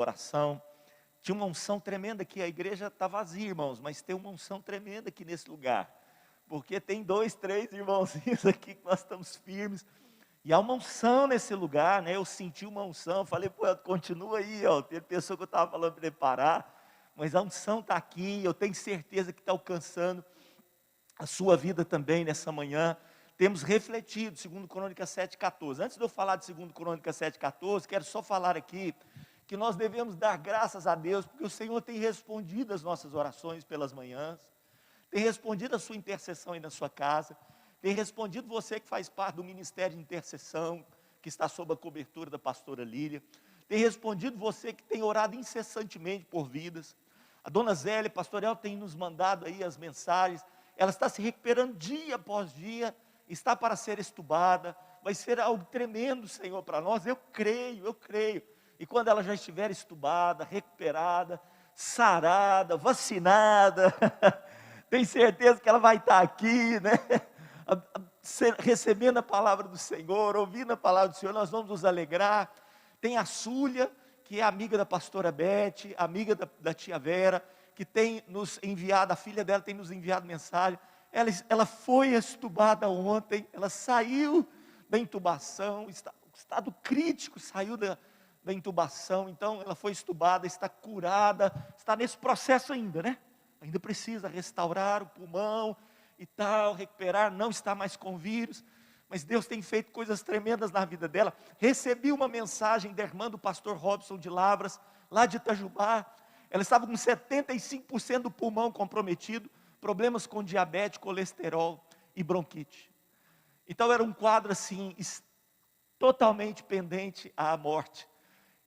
oração. Tinha uma unção tremenda aqui, a igreja está vazia, irmãos, mas tem uma unção tremenda aqui nesse lugar. Porque tem 2, 3 irmãozinhos aqui que nós estamos firmes. E há uma unção nesse lugar, né? Eu senti uma unção, falei, pô, continua aí, ó. Tem pessoa que eu estava falando para ele parar, mas a unção está aqui, eu tenho certeza que está alcançando a sua vida também nessa manhã. Temos refletido, segundo Crônicas 7,14. Antes de eu falar de segundo Crônicas 7,14, quero só falar aqui que nós devemos dar graças a Deus, porque o Senhor tem respondido as nossas orações pelas manhãs, tem respondido a sua intercessão aí na sua casa, tem respondido você que faz parte do ministério de intercessão, que está sob a cobertura da pastora Lília, tem respondido você que tem orado incessantemente por vidas. A dona Zélia, pastor El, tem nos mandado aí as mensagens, ela está se recuperando dia após dia, está para ser estubada, vai ser algo tremendo, Senhor, para nós, eu creio, e quando ela já estiver estubada, recuperada, sarada, vacinada, tenho certeza que ela vai estar aqui, né? Recebendo a palavra do Senhor, ouvindo a palavra do Senhor, nós vamos nos alegrar. Tem a Súlia, que é amiga da pastora Beth, amiga da tia Vera, que tem nos enviado, a filha dela tem nos enviado mensagem. Ela foi estubada ontem, ela saiu da intubação, estado crítico, saiu da intubação, então ela foi estubada, está curada, está nesse processo ainda, né? Ainda precisa restaurar o pulmão e tal, recuperar, não está mais com vírus, mas Deus tem feito coisas tremendas na vida dela. Recebi uma mensagem da irmã do pastor Robson de Lavras, lá de Itajubá, ela estava com 75% do pulmão comprometido, problemas com diabetes, colesterol e bronquite. Então era um quadro assim, totalmente pendente à morte.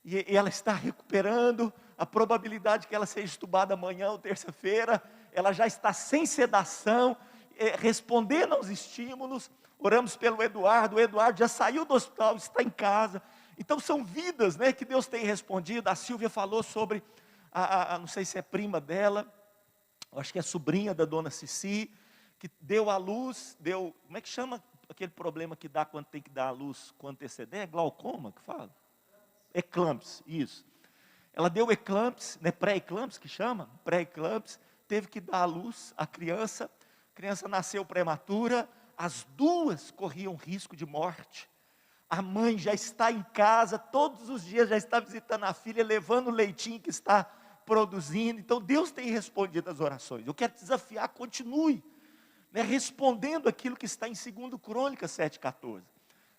E ela está recuperando, a probabilidade que ela seja estubada amanhã ou terça-feira, ela já está sem sedação, respondendo aos estímulos. Oramos pelo Eduardo, o Eduardo já saiu do hospital, está em casa. Então são vidas, né, que Deus tem respondido. A Silvia falou sobre, não sei se é prima dela, acho que é sobrinha da dona Cici, que deu à luz, como é que chama aquele problema que dá quando tem que dar à luz com antecedência? É glaucoma que fala? Eclampsia, isso. Ela deu eclampsia, né, pré-eclampsia que chama, pré-eclampsia, teve que dar à luz a criança nasceu prematura, as duas corriam risco de morte. A mãe já está em casa, todos os dias já está visitando a filha, levando o leitinho que está produzindo. Então Deus tem respondido as orações. Eu quero te desafiar, continue, né, respondendo aquilo que está em 2 Crônicas 7,14.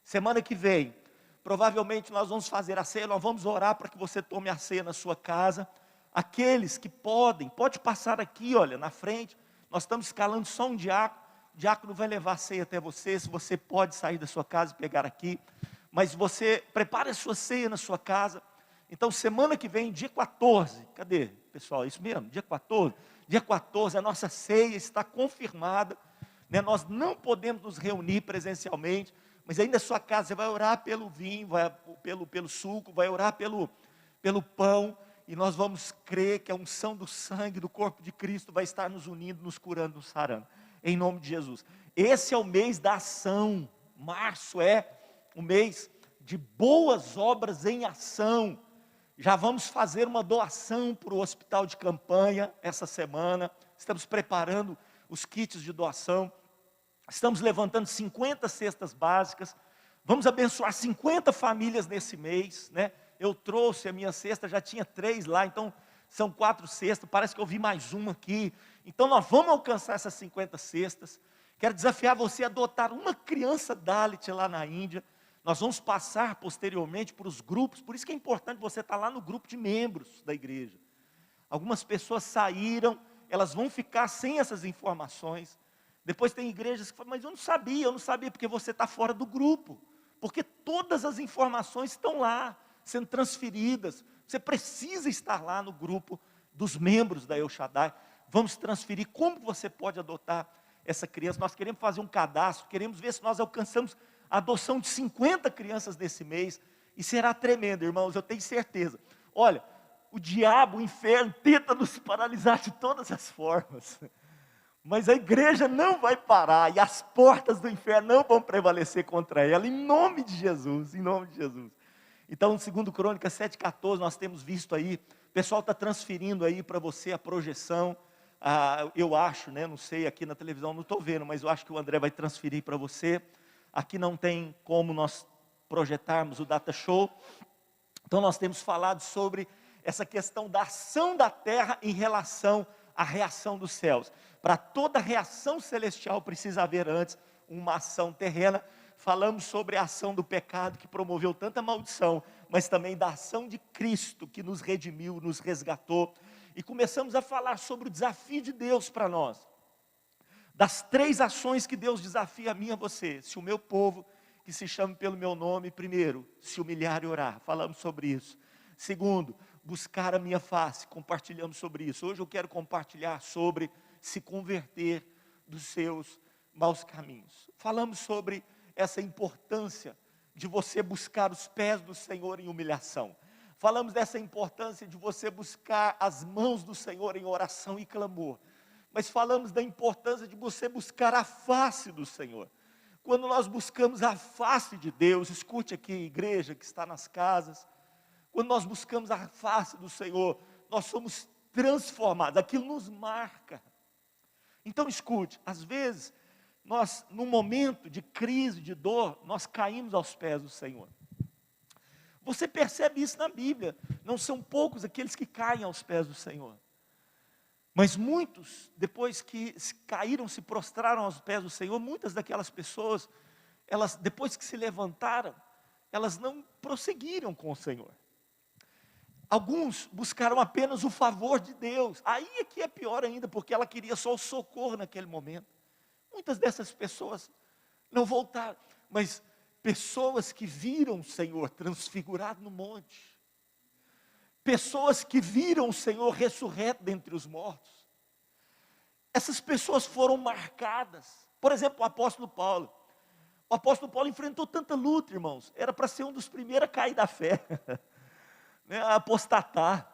Semana que vem, provavelmente nós vamos fazer a ceia, nós vamos orar para que você tome a ceia na sua casa. Aqueles que pode passar aqui, olha, na frente. Nós estamos escalando só um diácono. O diácono vai levar a ceia até você. Se você pode sair da sua casa e pegar aqui, mas você prepare a sua ceia na sua casa. Então semana que vem, dia 14, cadê pessoal, é isso mesmo, dia 14 a nossa ceia está confirmada, né? Nós não podemos nos reunir presencialmente, mas aí na sua casa você vai orar pelo vinho, pelo suco, vai orar pelo pão, e nós vamos crer que a unção do sangue do corpo de Cristo vai estar nos unindo, nos curando, nos sarando, em nome de Jesus. Esse é o mês da ação. Março é o mês de boas obras em ação. Já vamos fazer uma doação para o hospital de campanha essa semana. Estamos preparando os kits de doação. Estamos levantando 50 cestas básicas. Vamos abençoar 50 famílias nesse mês, né? Eu trouxe a minha cesta, já tinha 3 lá, então são 4 cestas, parece que eu vi mais uma aqui. Então nós vamos alcançar essas 50 cestas. Quero desafiar você a adotar uma criança Dalit lá na Índia. Nós vamos passar posteriormente para os grupos, por isso que é importante você estar lá no grupo de membros da igreja. Algumas pessoas saíram, elas vão ficar sem essas informações. Depois tem igrejas que falam, mas eu não sabia, porque você está fora do grupo. Porque todas as informações estão lá, sendo transferidas. Você precisa estar lá no grupo dos membros da El Shaddai. Vamos transferir. Como você pode adotar essa criança? Nós queremos fazer um cadastro, queremos ver se nós alcançamos a adoção de 50 crianças nesse mês. E será tremendo, irmãos, eu tenho certeza. Olha, o diabo, o inferno, tenta nos paralisar de todas as formas. Mas a igreja não vai parar, e as portas do inferno não vão prevalecer contra ela, em nome de Jesus, em nome de Jesus. Então, segundo Crônicas 7,14, nós temos visto aí, o pessoal está transferindo aí para você a projeção, eu acho, né, não sei, aqui na televisão não estou vendo, mas eu acho que o André vai transferir para você. Aqui não tem como nós projetarmos o data show. Então nós temos falado sobre essa questão da ação da terra em relação à reação dos céus. Para toda reação celestial precisa haver antes uma ação terrena. Falamos sobre a ação do pecado que promoveu tanta maldição, mas também da ação de Cristo que nos redimiu, nos resgatou. E começamos a falar sobre o desafio de Deus para nós. Das 3 ações que Deus desafia a mim e a você. Se o meu povo, que se chame pelo meu nome, primeiro, se humilhar e orar. Falamos sobre isso. Segundo, buscar a minha face. Compartilhamos sobre isso. Hoje eu quero compartilhar sobre se converter dos seus maus caminhos. Falamos sobre essa importância de você buscar os pés do Senhor em humilhação. Falamos dessa importância de você buscar as mãos do Senhor em oração e clamor. Mas falamos da importância de você buscar a face do Senhor. Quando nós buscamos a face de Deus, escute aqui, igreja que está nas casas, quando nós buscamos a face do Senhor, nós somos transformados, aquilo nos marca. Então escute, às vezes, nós, num momento de crise, de dor, nós caímos aos pés do Senhor. Você percebe isso na Bíblia, não são poucos aqueles que caem aos pés do Senhor. Mas muitos, depois que caíram, se prostraram aos pés do Senhor, muitas daquelas pessoas, elas, depois que se levantaram, elas não prosseguiram com o Senhor. Alguns buscaram apenas o favor de Deus. Aí é que é pior ainda, porque ela queria só o socorro naquele momento. Muitas dessas pessoas não voltaram, mas pessoas que viram o Senhor transfigurado no monte, pessoas que viram o Senhor ressurreto dentre os mortos, essas pessoas foram marcadas. Por exemplo, o apóstolo Paulo. O apóstolo Paulo enfrentou tanta luta, irmãos. Era para ser um dos primeiros a cair da fé, né, a apostatar.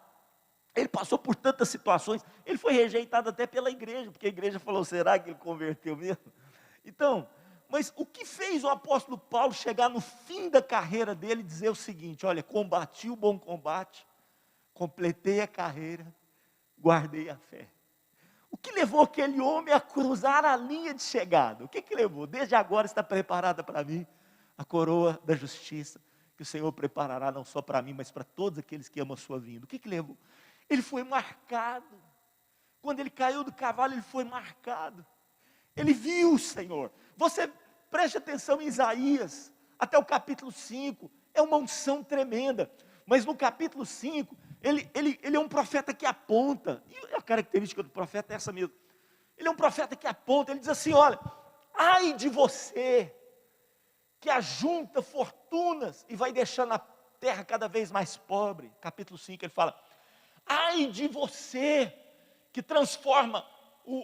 Ele passou por tantas situações. Ele foi rejeitado até pela igreja, porque a igreja falou, será que ele converteu mesmo? Então, mas o que fez o apóstolo Paulo chegar no fim da carreira dele e dizer o seguinte: olha, combati o bom combate, completei a carreira, guardei a fé. O que levou aquele homem a cruzar a linha de chegada? O que levou? Desde agora está preparada para mim a coroa da justiça, que o Senhor preparará não só para mim, mas para todos aqueles que amam a sua vinda. O que levou? Ele foi marcado. Quando ele caiu do cavalo, ele foi marcado. Ele viu o Senhor. Você preste atenção em Isaías, até o capítulo 5, é uma unção tremenda. Mas no capítulo 5, ele é um profeta que aponta, e a característica do profeta é essa mesmo. Ele é um profeta que aponta, ele diz assim: olha, ai de você, que ajunta fortunas e vai deixando a terra cada vez mais pobre. Capítulo 5 ele fala: ai de você, que transforma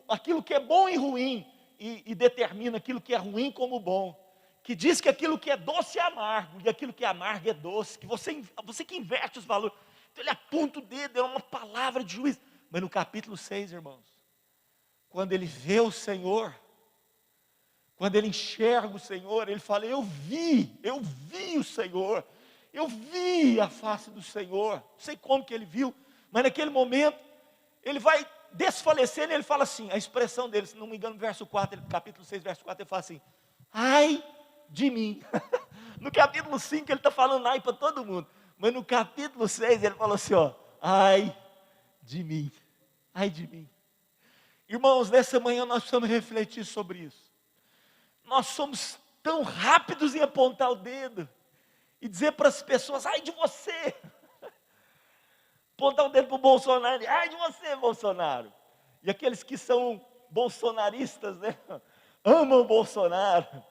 aquilo que é bom em ruim, e determina aquilo que é ruim como bom, que diz que aquilo que é doce é amargo, e aquilo que é amargo é doce, que você que inverte os valores. Então ele aponta o dedo, é uma palavra de juízo. Mas no capítulo 6, irmãos, quando ele vê o Senhor, quando ele enxerga o Senhor, ele fala: eu vi o Senhor, eu vi a face do Senhor. Não sei como que ele viu, mas naquele momento, ele vai desfalecendo, e ele fala assim, a expressão dele, se não me engano, verso 4, capítulo 6, verso 4, ele fala assim: ai de mim. No capítulo 5 ele está falando ai para todo mundo, mas no capítulo 6 ele falou assim, ó, ai de mim, ai de mim. Irmãos, nessa manhã nós precisamos refletir sobre isso. Nós somos tão rápidos em apontar o dedo e dizer para as pessoas: ai de você. Apontar o dedo para o Bolsonaro, ai de você, Bolsonaro. E aqueles que são bolsonaristas, né, amam o Bolsonaro,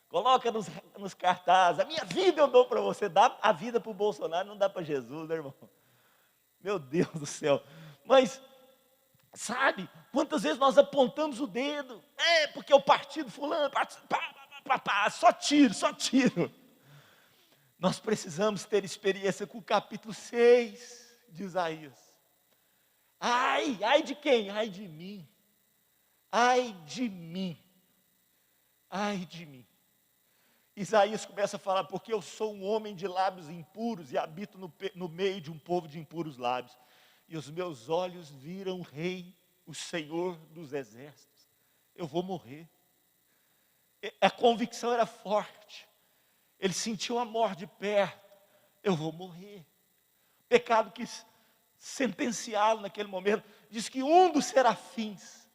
coloca nos cartazes: a minha vida eu dou para você. Dá a vida para o Bolsonaro, não dá para Jesus, né, irmão? Meu Deus do céu. Mas, sabe, quantas vezes nós apontamos o dedo, porque o partido fulano, só tiro. Nós precisamos ter experiência com o capítulo 6 de Isaías. Ai de quem? Ai de mim. Ai de mim. Ai de mim. Isaías começa a falar, porque eu sou um homem de lábios impuros e habito no meio de um povo de impuros lábios. E os meus olhos viram o Rei, o Senhor dos exércitos. Eu vou morrer. A convicção era forte. Ele sentiu a morte de perto. Eu vou morrer. O pecado quis sentenciá-lo naquele momento. Diz que um dos serafins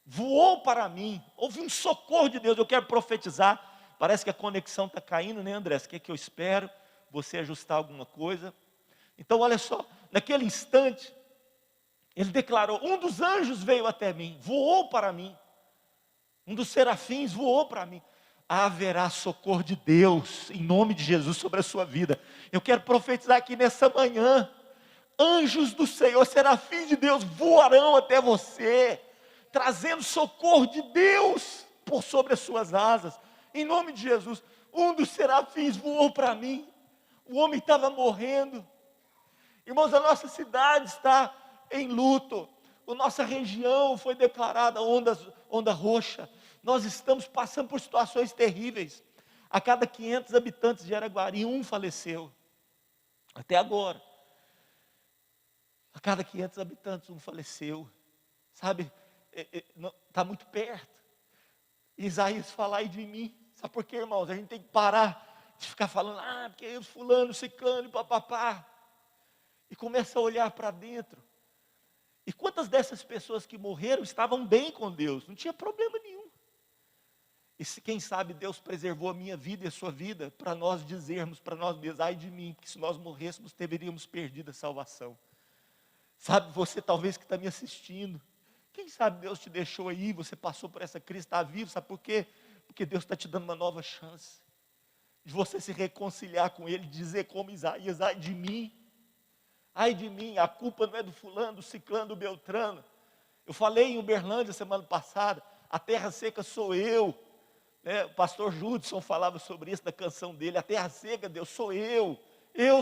voou para mim. Houve um socorro de Deus. Eu quero profetizar. Parece que a conexão está caindo, né, André? O que é que eu espero? Você ajustar alguma coisa. Então, olha só. Naquele instante, ele declarou, um dos anjos veio até mim, voou para mim. Um dos serafins voou para mim. Haverá socorro de Deus, em nome de Jesus, sobre a sua vida. Eu quero profetizar aqui nessa manhã. Anjos do Senhor, serafins de Deus, voarão até você, trazendo socorro de Deus por sobre as suas asas. Em nome de Jesus, um dos serafins voou para mim. O homem estava morrendo. Irmãos, a nossa cidade está em luto. A nossa região foi declarada onda roxa. Nós estamos passando por situações terríveis. A cada 500 habitantes de Araguari, um faleceu. Até agora. A cada 500 habitantes, um faleceu. Sabe, está muito perto. Isaías fala aí de mim. Sabe por quê, irmãos? A gente tem que parar de ficar falando, porque eu fulano, ciclano, papapá. E começa a olhar para dentro. E quantas dessas pessoas que morreram estavam bem com Deus? Não tinha problema nenhum. E se, quem sabe Deus preservou a minha vida e a sua vida para nós dizermos para nós mesmos, ai de mim, porque se nós morrêssemos teríamos perdido a salvação. Sabe, você talvez que está me assistindo, quem sabe Deus te deixou aí, você passou por essa crise, está vivo, sabe por quê? Porque Deus está te dando uma nova chance, de você se reconciliar com Ele, dizer como Isaías, ai de mim, a culpa não é do fulano, do ciclano, do beltrano. Eu falei em Uberlândia semana passada, a terra seca sou eu, né? O pastor Judson falava sobre isso na canção dele, a terra seca, Deus, sou eu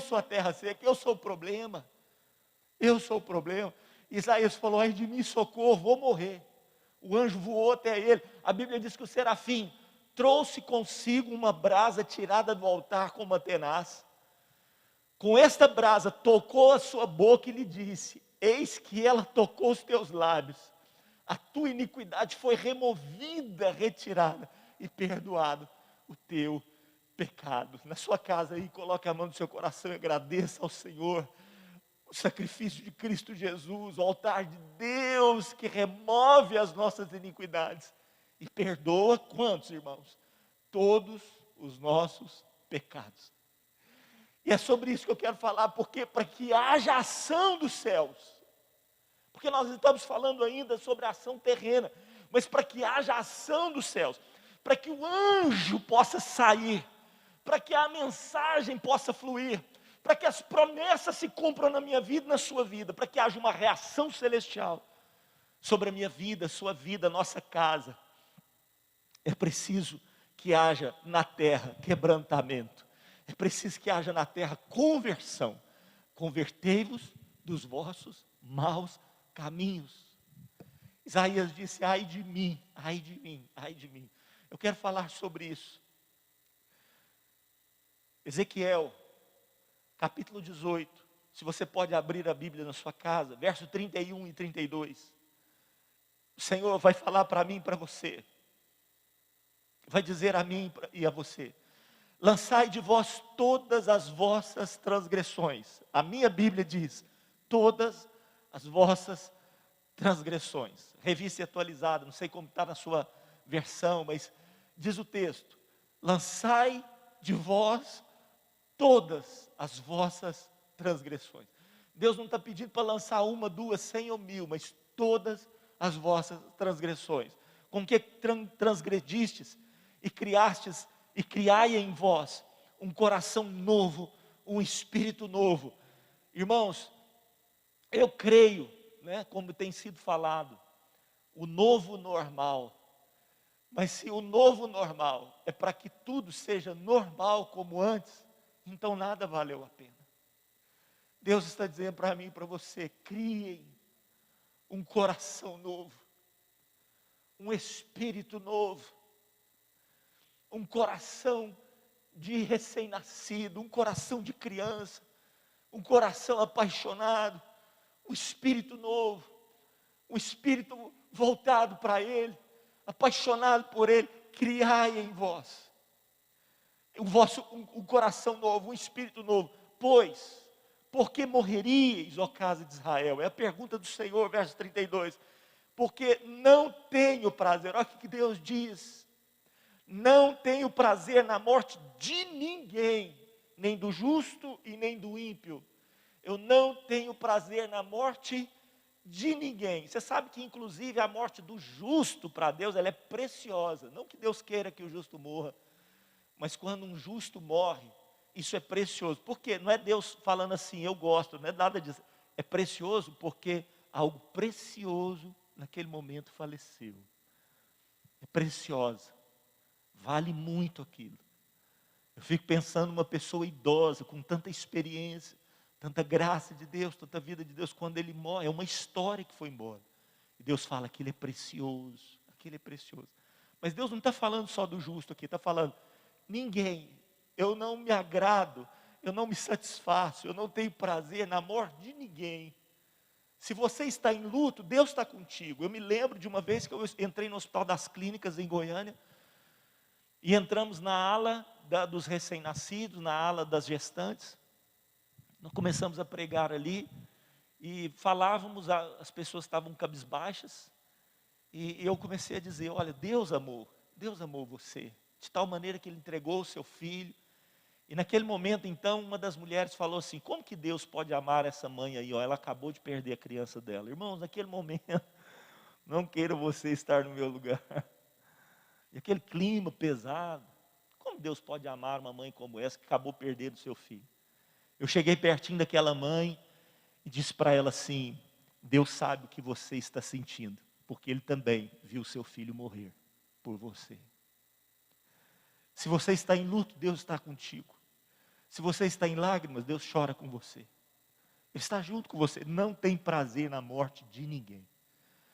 sou a terra seca, eu sou o problema. Eu sou o problema. Isaías falou, ai de mim, socorro, vou morrer. O anjo voou até ele. A Bíblia diz que o serafim trouxe consigo uma brasa tirada do altar com uma tenaz. Com esta brasa tocou a sua boca e lhe disse, eis que ela tocou os teus lábios. A tua iniquidade foi removida, retirada e perdoado o teu pecado. Na sua casa aí, coloque a mão no seu coração e agradeça ao Senhor. O sacrifício de Cristo Jesus, o altar de Deus que remove as nossas iniquidades e perdoa quantos, irmãos? Todos os nossos pecados. E é sobre isso que eu quero falar, porque para que haja ação dos céus, porque nós estamos falando ainda sobre a ação terrena, mas para que haja ação dos céus, para que o anjo possa sair, para que a mensagem possa fluir, para que as promessas se cumpram na minha vida e na sua vida, para que haja uma reação celestial sobre a minha vida, a sua vida, a nossa casa, é preciso que haja na terra quebrantamento, é preciso que haja na terra conversão. Convertei-vos dos vossos maus caminhos. Isaías disse, ai de mim, ai de mim, ai de mim. Eu quero falar sobre isso. Ezequiel, capítulo 18, se você pode abrir a Bíblia na sua casa, verso 31 e 32. O Senhor vai falar para mim e para você. Vai dizer a mim e a você. Lançai de vós todas as vossas transgressões. A minha Bíblia diz, todas as vossas transgressões. Revista atualizada, não sei como está na sua versão, mas diz o texto. Lançai de vós todas as vossas transgressões. Deus não está pedindo para lançar uma, duas, 100 ou 1000, mas todas as vossas transgressões. Com que transgredistes e criastes e criai em vós um coração novo, um espírito novo. Irmãos, eu creio, né, como tem sido falado, o novo normal. Mas se o novo normal é para que tudo seja normal como antes, então nada valeu a pena. Deus está dizendo para mim e para você, criem um coração novo, um espírito novo, um coração de recém-nascido, um coração de criança, um coração apaixonado, um espírito novo, um espírito voltado para Ele, apaixonado por Ele. Criai em vós um coração novo, um espírito novo. Pois, por que morreríeis, ó casa de Israel? É a pergunta do Senhor, verso 32. Porque não tenho prazer, olha o que Deus diz: não tenho prazer na morte de ninguém, nem do justo e nem do ímpio. Eu não tenho prazer na morte de ninguém. Você sabe que inclusive a morte do justo para Deus, ela é preciosa. Não que Deus queira que o justo morra, mas quando um justo morre, isso é precioso. Por quê? Não é Deus falando assim, eu gosto, não é nada disso. É precioso porque algo precioso naquele momento faleceu. É preciosa. Vale muito aquilo. Eu fico pensando numa pessoa idosa, com tanta experiência, tanta graça de Deus, tanta vida de Deus, quando ele morre, é uma história que foi embora. E Deus fala, aquilo é precioso, aquilo é precioso. Mas Deus não está falando só do justo aqui, está falando, ninguém, eu não me agrado, eu não me satisfaço, eu não tenho prazer na morte de ninguém. Se você está em luto, Deus está contigo. Eu me lembro de uma vez que eu entrei no Hospital das Clínicas em Goiânia, e entramos na ala dos recém-nascidos, na ala das gestantes. Nós começamos a pregar ali, e falávamos, as pessoas estavam cabisbaixas, e eu comecei a dizer, olha, Deus amou você, de tal maneira que Ele entregou o seu filho. E naquele momento, então, uma das mulheres falou assim, como que Deus pode amar essa mãe aí? Ó, ela acabou de perder a criança dela. Irmãos, naquele momento, não queira você estar no meu lugar. E aquele clima pesado, como Deus pode amar uma mãe como essa, que acabou perdendo o seu filho? Eu cheguei pertinho daquela mãe e disse para ela assim, Deus sabe o que você está sentindo, porque Ele também viu seu filho morrer por você. Se você está em luto, Deus está contigo. Se você está em lágrimas, Deus chora com você. Ele está junto com você. Não tem prazer na morte de ninguém.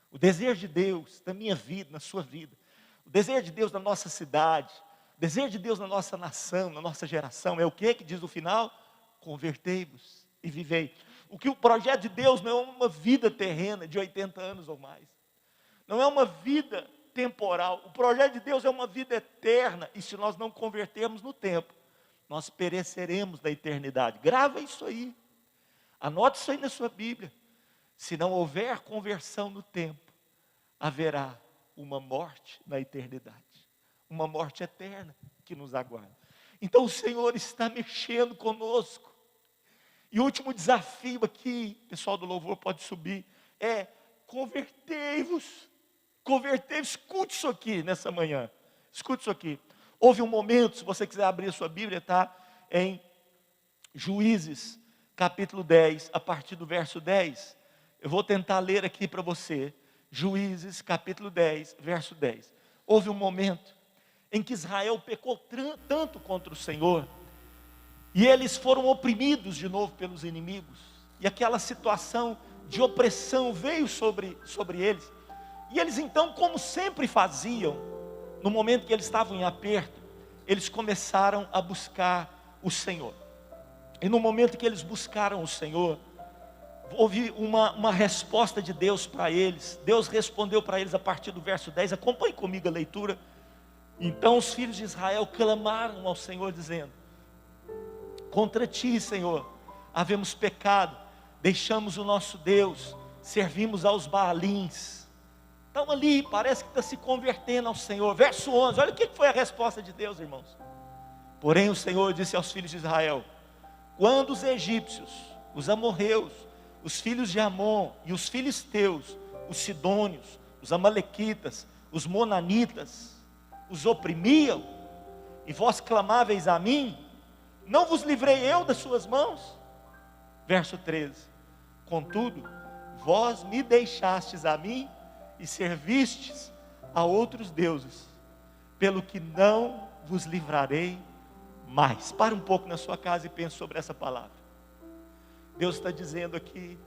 O desejo de Deus na minha vida, na sua vida, o desejo de Deus na nossa cidade, o desejo de Deus na nossa nação, na nossa geração, é o que diz no final? Convertei-vos e vivei. O projeto de Deus não é uma vida terrena de 80 anos ou mais. Não é uma vida temporal. O projeto de Deus é uma vida eterna. E se nós não convertermos no tempo, nós pereceremos na eternidade. Grava isso aí. Anote isso aí na sua Bíblia. Se não houver conversão no tempo, haverá uma morte na eternidade. Uma morte eterna que nos aguarda. Então o Senhor está mexendo conosco. E o último desafio aqui, pessoal do louvor pode subir, é convertei-vos. Convertei-vos, escute isso aqui nessa manhã. Escute isso aqui. Houve um momento, se você quiser abrir a sua Bíblia, está em Juízes, capítulo 10, a partir do verso 10. Eu vou tentar ler aqui para você. Juízes, capítulo 10, verso 10. Houve um momento em que Israel pecou tanto contra o Senhor, e eles foram oprimidos de novo pelos inimigos, e aquela situação de opressão veio sobre eles, e eles então, como sempre faziam, no momento que eles estavam em aperto, eles começaram a buscar o Senhor. E no momento que eles buscaram o Senhor, houve uma resposta de Deus para eles. Deus respondeu para eles a partir do verso 10, acompanhe comigo a leitura. Então os filhos de Israel clamaram ao Senhor dizendo, contra ti, Senhor, havemos pecado, deixamos o nosso Deus, servimos aos Baalins. Então ali, parece que está se convertendo ao Senhor. Verso 11, olha o que foi a resposta de Deus, irmãos. Porém o Senhor disse aos filhos de Israel, quando os egípcios, os amorreus, os filhos de Amon e os filisteus, os sidônios, os amalequitas, os monanitas, os oprimiam, e vós clamáveis a mim, não vos livrei eu das suas mãos? Verso 13, contudo, vós me deixastes a mim, e servistes a outros deuses, pelo que não vos livrarei mais. Para um pouco na sua casa e pense sobre essa palavra. Deus está dizendo aqui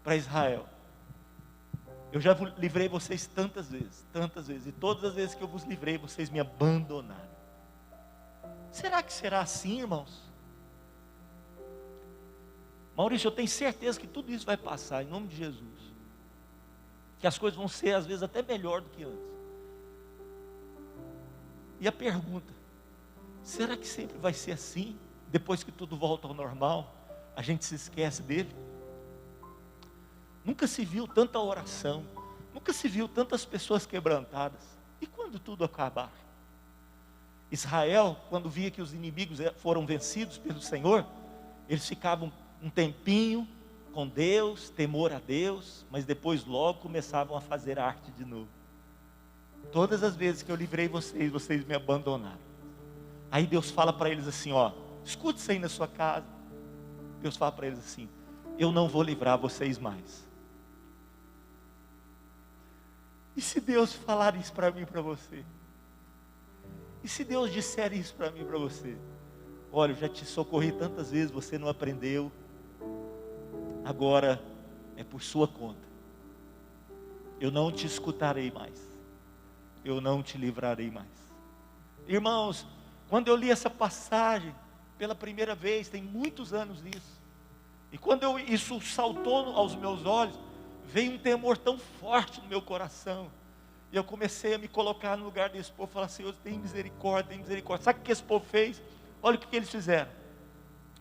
para Israel, Eu já livrei vocês tantas vezes, e todas as vezes que eu vos livrei, vocês me abandonaram. Será que será assim, irmãos? Maurício, eu tenho certeza que tudo isso vai passar, em nome de Jesus. Que as coisas vão ser, às vezes, até melhor do que antes. E a pergunta, será que sempre vai ser assim? Depois que tudo volta ao normal, a gente se esquece dele? Nunca se viu tanta oração, nunca se viu tantas pessoas quebrantadas. E quando tudo acabar? Israel, quando via que os inimigos foram vencidos pelo Senhor, eles ficavam um tempinho com Deus, temor a Deus, mas depois logo começavam a fazer arte de novo. Todas as vezes que eu livrei vocês, vocês me abandonaram. Aí Deus fala para eles assim, ó, escute isso aí na sua casa. Deus fala para eles assim, eu não vou livrar vocês mais. E se Deus falar isso para mim e para você? E se Deus disser isso para mim e para você? Olha, eu já te socorri tantas vezes, você não aprendeu. Agora é por sua conta. Eu não te escutarei mais. Eu não te livrarei mais. Irmãos, quando eu li essa passagem pela primeira vez, tem muitos anos isso. E quando isso saltou aos meus olhos, veio um temor tão forte no meu coração. E eu comecei a me colocar no lugar desse povo, falar, Senhor, tem misericórdia, tem misericórdia. Sabe o que esse povo fez? Olha o que eles fizeram.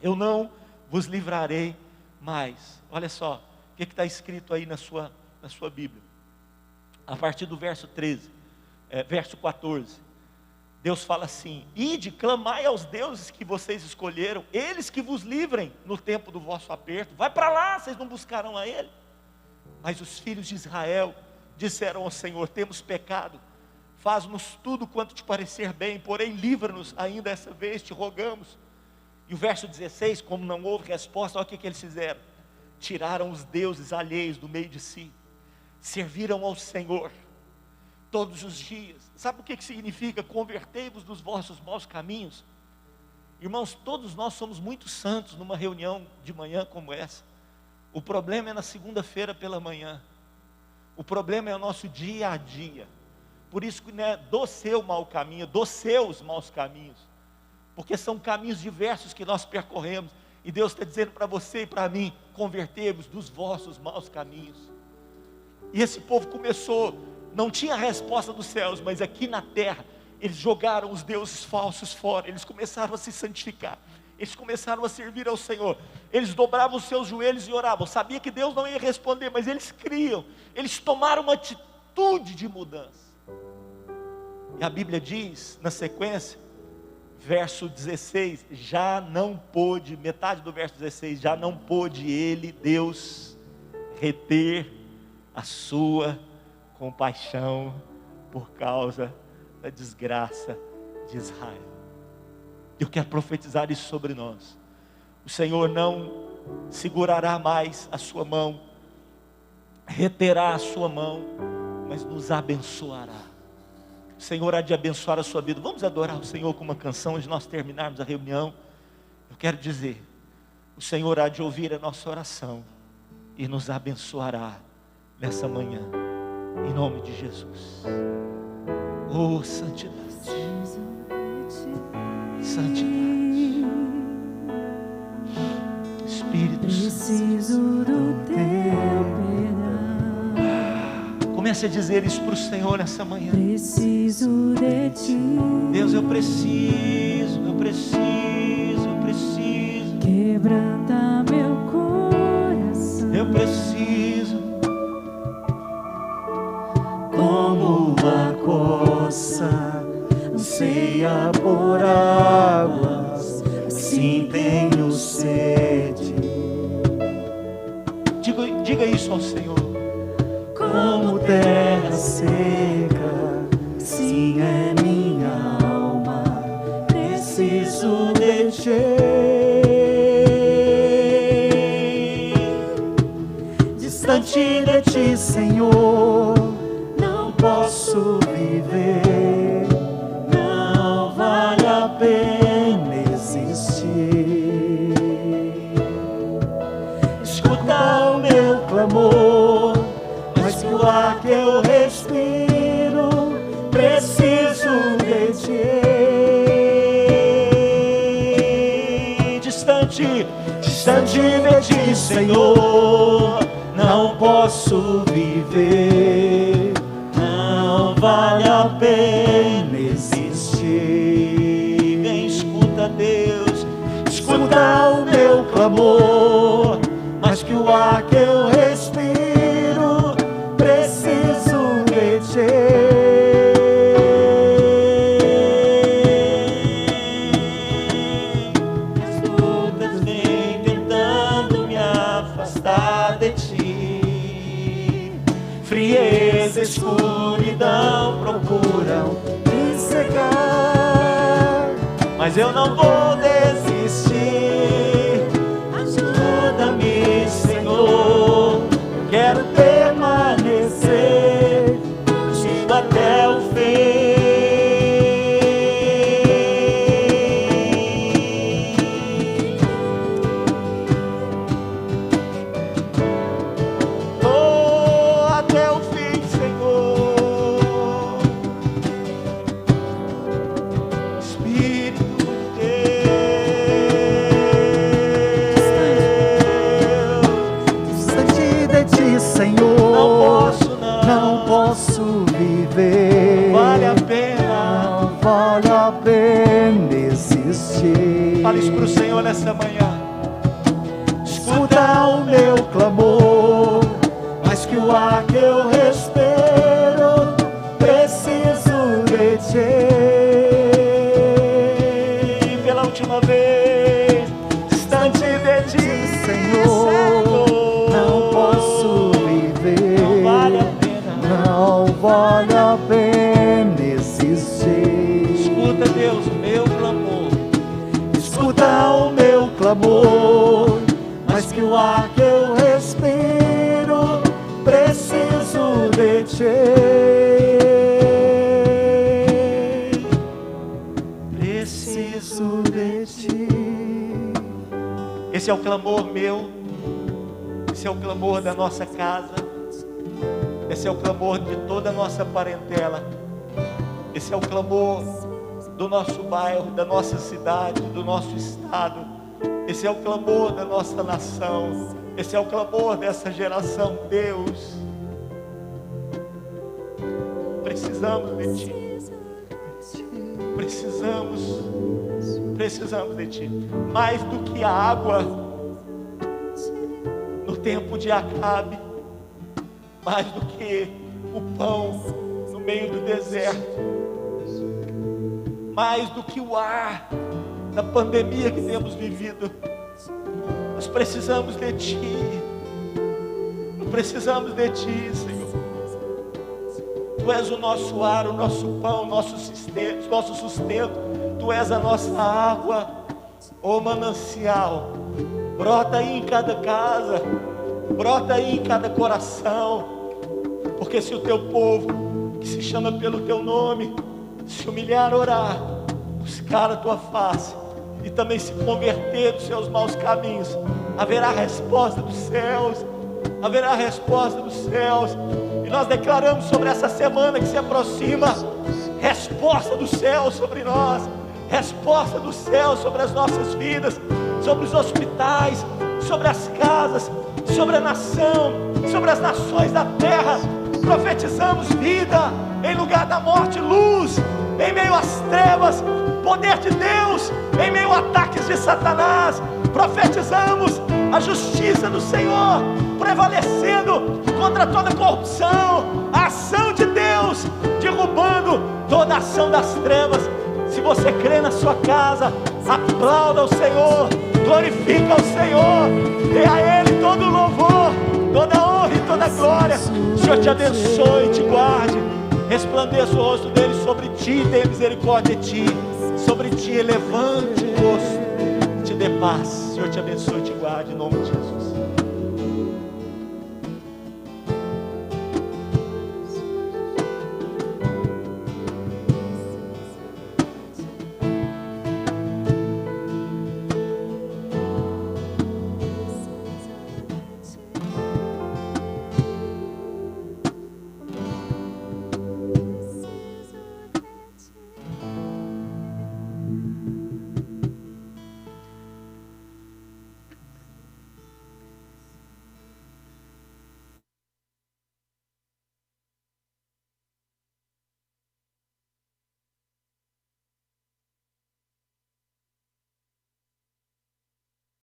Eu não vos livrarei mais. Olha só, o que está escrito aí na sua Bíblia. A partir do verso 13, verso 14. Deus fala assim, ide, clamai aos deuses que vocês escolheram, eles que vos livrem no tempo do vosso aperto. Vai para lá, vocês não buscarão a Ele. Mas os filhos de Israel disseram ao Senhor, temos pecado, faz-nos tudo quanto te parecer bem, porém livra-nos ainda essa vez, te rogamos. E o verso 16, como não houve resposta, olha o que eles fizeram. Tiraram os deuses alheios do meio de si, serviram ao Senhor todos os dias. Sabe o que significa? Convertei-vos dos vossos maus caminhos. Irmãos, todos nós somos muito santos numa reunião de manhã como essa. O problema é na segunda-feira pela manhã. O problema é o nosso dia a dia. Por isso que não é do seu mau caminho, dos seus maus caminhos. Porque são caminhos diversos que nós percorremos. E Deus está dizendo para você e para mim, convertei-vos dos vossos maus caminhos. E esse povo começou, não tinha resposta dos céus, mas aqui na terra, eles jogaram os deuses falsos fora. Eles começaram a se santificar. Eles começaram a servir ao Senhor. Eles dobravam os seus joelhos e oravam. Sabia que Deus não ia responder, mas eles criam. Eles tomaram uma atitude de mudança. E a Bíblia diz, na sequência, verso 16, já não pôde, metade do verso 16, já não pôde ele, Deus, reter a sua compaixão por causa da desgraça de Israel. Eu quero profetizar isso sobre nós. O Senhor não segurará mais a sua mão, reterá a sua mão, mas nos abençoará. O Senhor há de abençoar a sua vida. Vamos adorar o Senhor com uma canção antes de nós terminarmos a reunião. Eu quero dizer, o Senhor há de ouvir a nossa oração e nos abençoará nessa manhã, em nome de Jesus. Oh, santidade, santidade, Espírito preciso do teu perdão. Comece a dizer isso para o Senhor nessa manhã. Preciso de ti. Deus, eu preciso, eu preciso, eu preciso. Quebranta meu coração. Eu preciso. Como uma coça anseia por águas, assim tenho sede. Diga isso ao Senhor. Como terra seca, sim é minha alma, preciso de ti. Distante de ti, Senhor, não posso viver, não vale a pena existir. Escuta o meu clamor, mas que o o ar que eu respiro, preciso de ti. Distante, distante de ti, Senhor, não posso viver, não vale a pena existir. Vem, escuta, Deus, Escuta o meu clamor, mas que o ar que eu respiro, preciso de ti. Lutas vêm tentando me afastar de ti. Frieza, escuridão procuram Me cegar, mas eu não vou desistir. Ajuda-me, Senhor, quero permanecer contigo até o fim. Oh, até o fim, Senhor. Espírito de Deus, distante de ti, Senhor, não posso viver, vale a pena. não vale a pena existir. Fale isso para o Senhor nessa manhã. Escuta o meu clamor, mas que o ar que eu respiro, preciso de ti. Pela última vez, distante de ti, Senhor, não posso viver, não vale a pena. não vale a pena existir. Escuta, Deus, o meu clamor. Escuta o meu clamor, mas que o ar que eu respiro, preciso de ti. Preciso de ti. Esse é o clamor meu. Esse é o clamor da nossa casa. Esse é o clamor de toda a nossa parentela. Esse é o clamor do nosso bairro, da nossa cidade, do nosso estado. Esse é o clamor da nossa nação. Esse é o clamor dessa geração. Deus, precisamos de Ti. Precisamos de Ti. Mais do que a água no tempo de Acabe, mais do que o pão no meio do deserto, mais do que o ar da pandemia que temos vivido. Nós precisamos de Ti. Precisamos de Ti, Senhor. Tu és o nosso ar, o nosso pão, o nosso sustento. Tu és a nossa água, ô manancial. Brota aí em cada casa, brota aí em cada coração. Porque se o Teu povo, que se chama pelo Teu nome, se humilhar, orar, buscar a Tua face e também se converter dos seus maus caminhos, haverá resposta dos céus. Haverá resposta dos céus. E nós declaramos sobre essa semana que se aproxima, resposta do céu sobre nós, resposta do céu sobre as nossas vidas, sobre os hospitais, sobre as casas, sobre a nação, sobre as nações da terra. Profetizamos vida em lugar da morte, luz em meio às trevas, poder de Deus em meio a ataques de Satanás. Profetizamos a justiça do Senhor prevalecendo contra toda corrupção, a ação de Deus derrubando toda a ação das trevas. Se você crê na sua casa, aplauda o Senhor, glorifica o Senhor, dê a Ele todo o louvor, toda a honra e toda a glória. O Senhor te abençoe e te guarde, resplandeça o rosto dele sobre ti, tenha misericórdia de ti, sobre ti levante o rosto, te dê paz. O Senhor te abençoe e te guarde em nome de Jesus.